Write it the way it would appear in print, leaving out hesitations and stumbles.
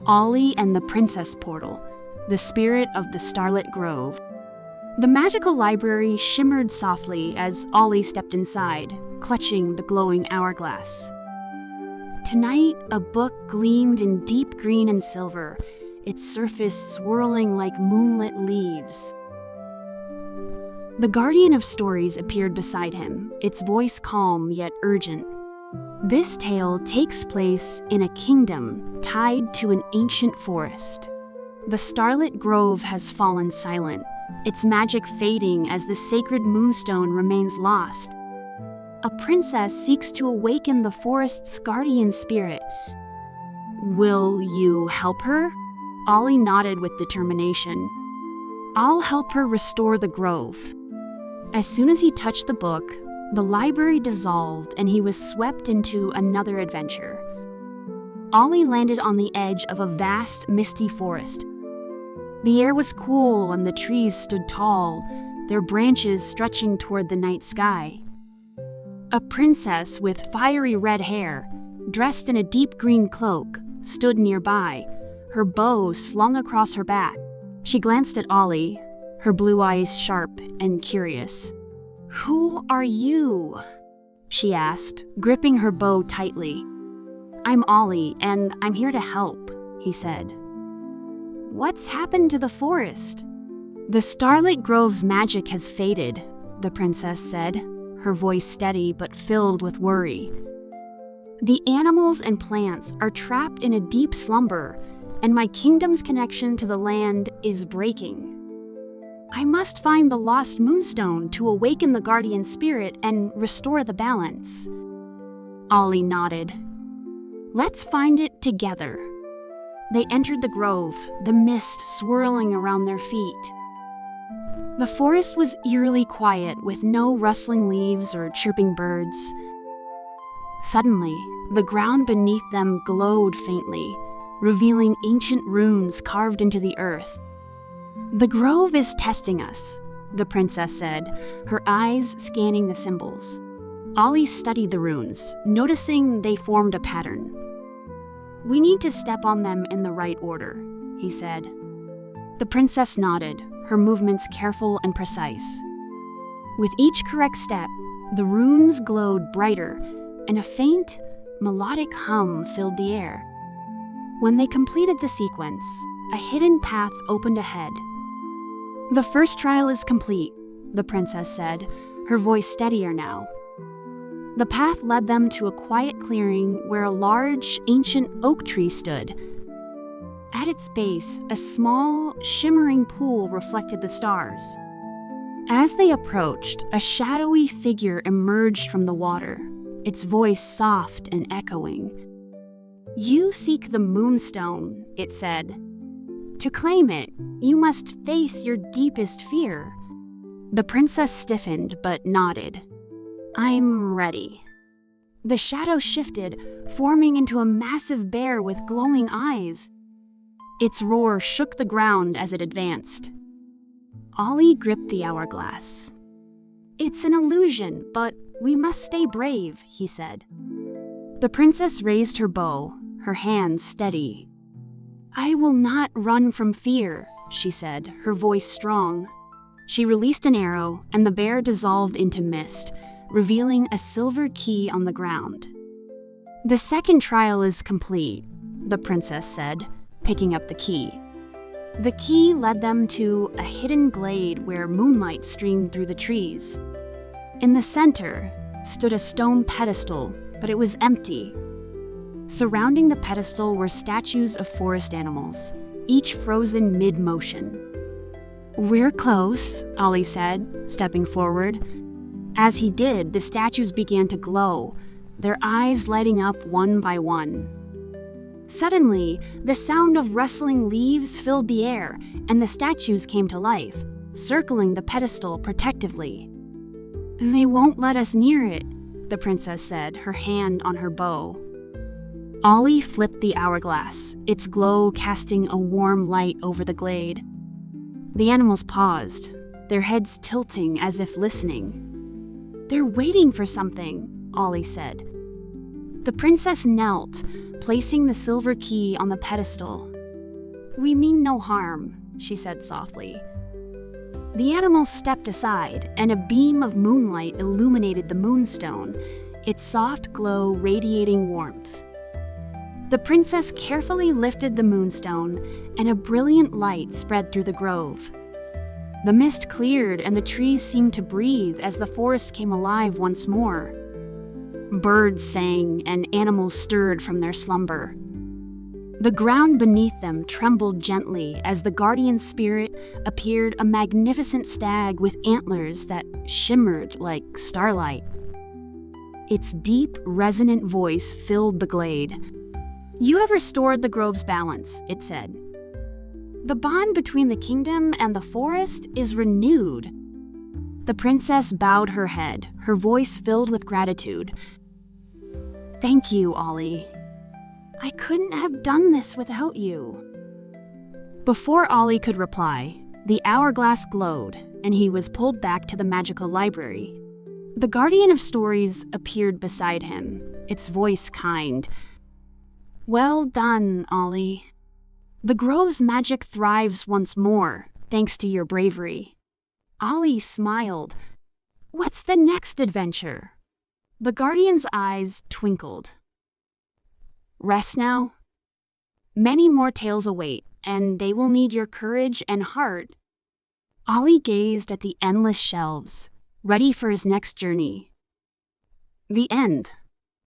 Ollie and the Princess Portal, the spirit of the Starlit Grove. The magical library shimmered softly as Ollie stepped inside, clutching the glowing hourglass. Tonight, a book gleamed in deep green and silver, its surface swirling like moonlit leaves. The guardian of stories appeared beside him, its voice calm yet urgent. This tale takes place in a kingdom tied to an ancient forest. The Starlit Grove has fallen silent, its magic fading as the sacred moonstone remains lost. A princess seeks to awaken the forest's guardian spirits. Will you help her? Ollie nodded with determination. I'll help her restore the grove. As soon as he touched the book, the library dissolved and he was swept into another adventure. Ollie landed on the edge of a vast, misty forest. The air was cool and the trees stood tall, their branches stretching toward the night sky. A princess with fiery red hair, dressed in a deep green cloak, stood nearby, her bow slung across her back. She glanced at Ollie, her blue eyes sharp and curious. "Who are you?" she asked, gripping her bow tightly. "I'm Ollie, and I'm here to help," he said. "What's happened to the forest?" "The Starlit Grove's magic has faded," the princess said, her voice steady but filled with worry. "The animals and plants are trapped in a deep slumber, and my kingdom's connection to the land is breaking. I must find the lost moonstone to awaken the guardian spirit and restore the balance." Ollie nodded. "Let's find it together." They entered the grove, the mist swirling around their feet. The forest was eerily quiet, with no rustling leaves or chirping birds. Suddenly, the ground beneath them glowed faintly, revealing ancient runes carved into the earth. "The grove is testing us," the princess said, her eyes scanning the symbols. Ollie studied the runes, noticing they formed a pattern. "We need to step on them in the right order," he said. The princess nodded, her movements careful and precise. With each correct step, the runes glowed brighter, and a faint, melodic hum filled the air. When they completed the sequence, a hidden path opened ahead. "The first trial is complete," the princess said, her voice steadier now. The path led them to a quiet clearing where a large, ancient oak tree stood. At its base, a small, shimmering pool reflected the stars. As they approached, a shadowy figure emerged from the water, its voice soft and echoing. "You seek the moonstone," it said. "To claim it, you must face your deepest fear." The princess stiffened but nodded. "I'm ready." The shadow shifted, forming into a massive bear with glowing eyes. Its roar shook the ground as it advanced. Ollie gripped the hourglass. "It's an illusion, but we must stay brave," he said. The princess raised her bow, her hands steady. "I will not run from fear," she said, her voice strong. She released an arrow, and the bear dissolved into mist, revealing a silver key on the ground. "The second trial is complete," the princess said, picking up the key. The key led them to a hidden glade where moonlight streamed through the trees. In the center stood a stone pedestal, but it was empty. Surrounding the pedestal were statues of forest animals, each frozen mid-motion. "We're close," Ollie said, stepping forward. As he did, the statues began to glow, their eyes lighting up one by one. Suddenly, the sound of rustling leaves filled the air, and the statues came to life, circling the pedestal protectively. "They won't let us near it," the princess said, her hand on her bow. Ollie flipped the hourglass, its glow casting a warm light over the glade. The animals paused, their heads tilting as if listening. "They're waiting for something," Ollie said. The princess knelt, placing the silver key on the pedestal. "We mean no harm," she said softly. The animal stepped aside, and a beam of moonlight illuminated the moonstone, its soft glow radiating warmth. The princess carefully lifted the moonstone, and a brilliant light spread through the grove. The mist cleared, and the trees seemed to breathe as the forest came alive once more. Birds sang, and animals stirred from their slumber. The ground beneath them trembled gently as the guardian spirit appeared, a magnificent stag with antlers that shimmered like starlight. Its deep, resonant voice filled the glade. "You have restored the grove's balance," it said. "The bond between the kingdom and the forest is renewed." The princess bowed her head, her voice filled with gratitude. "Thank you, Ollie. I couldn't have done this without you." Before Ollie could reply, the hourglass glowed, and he was pulled back to the magical library. The guardian of stories appeared beside him, its voice kind. "Well done, Ollie. The grove's magic thrives once more, thanks to your bravery." Ollie smiled. "What's the next adventure?" The guardian's eyes twinkled. "Rest now. Many more tales await, and they will need your courage and heart." Ollie gazed at the endless shelves, ready for his next journey. The end.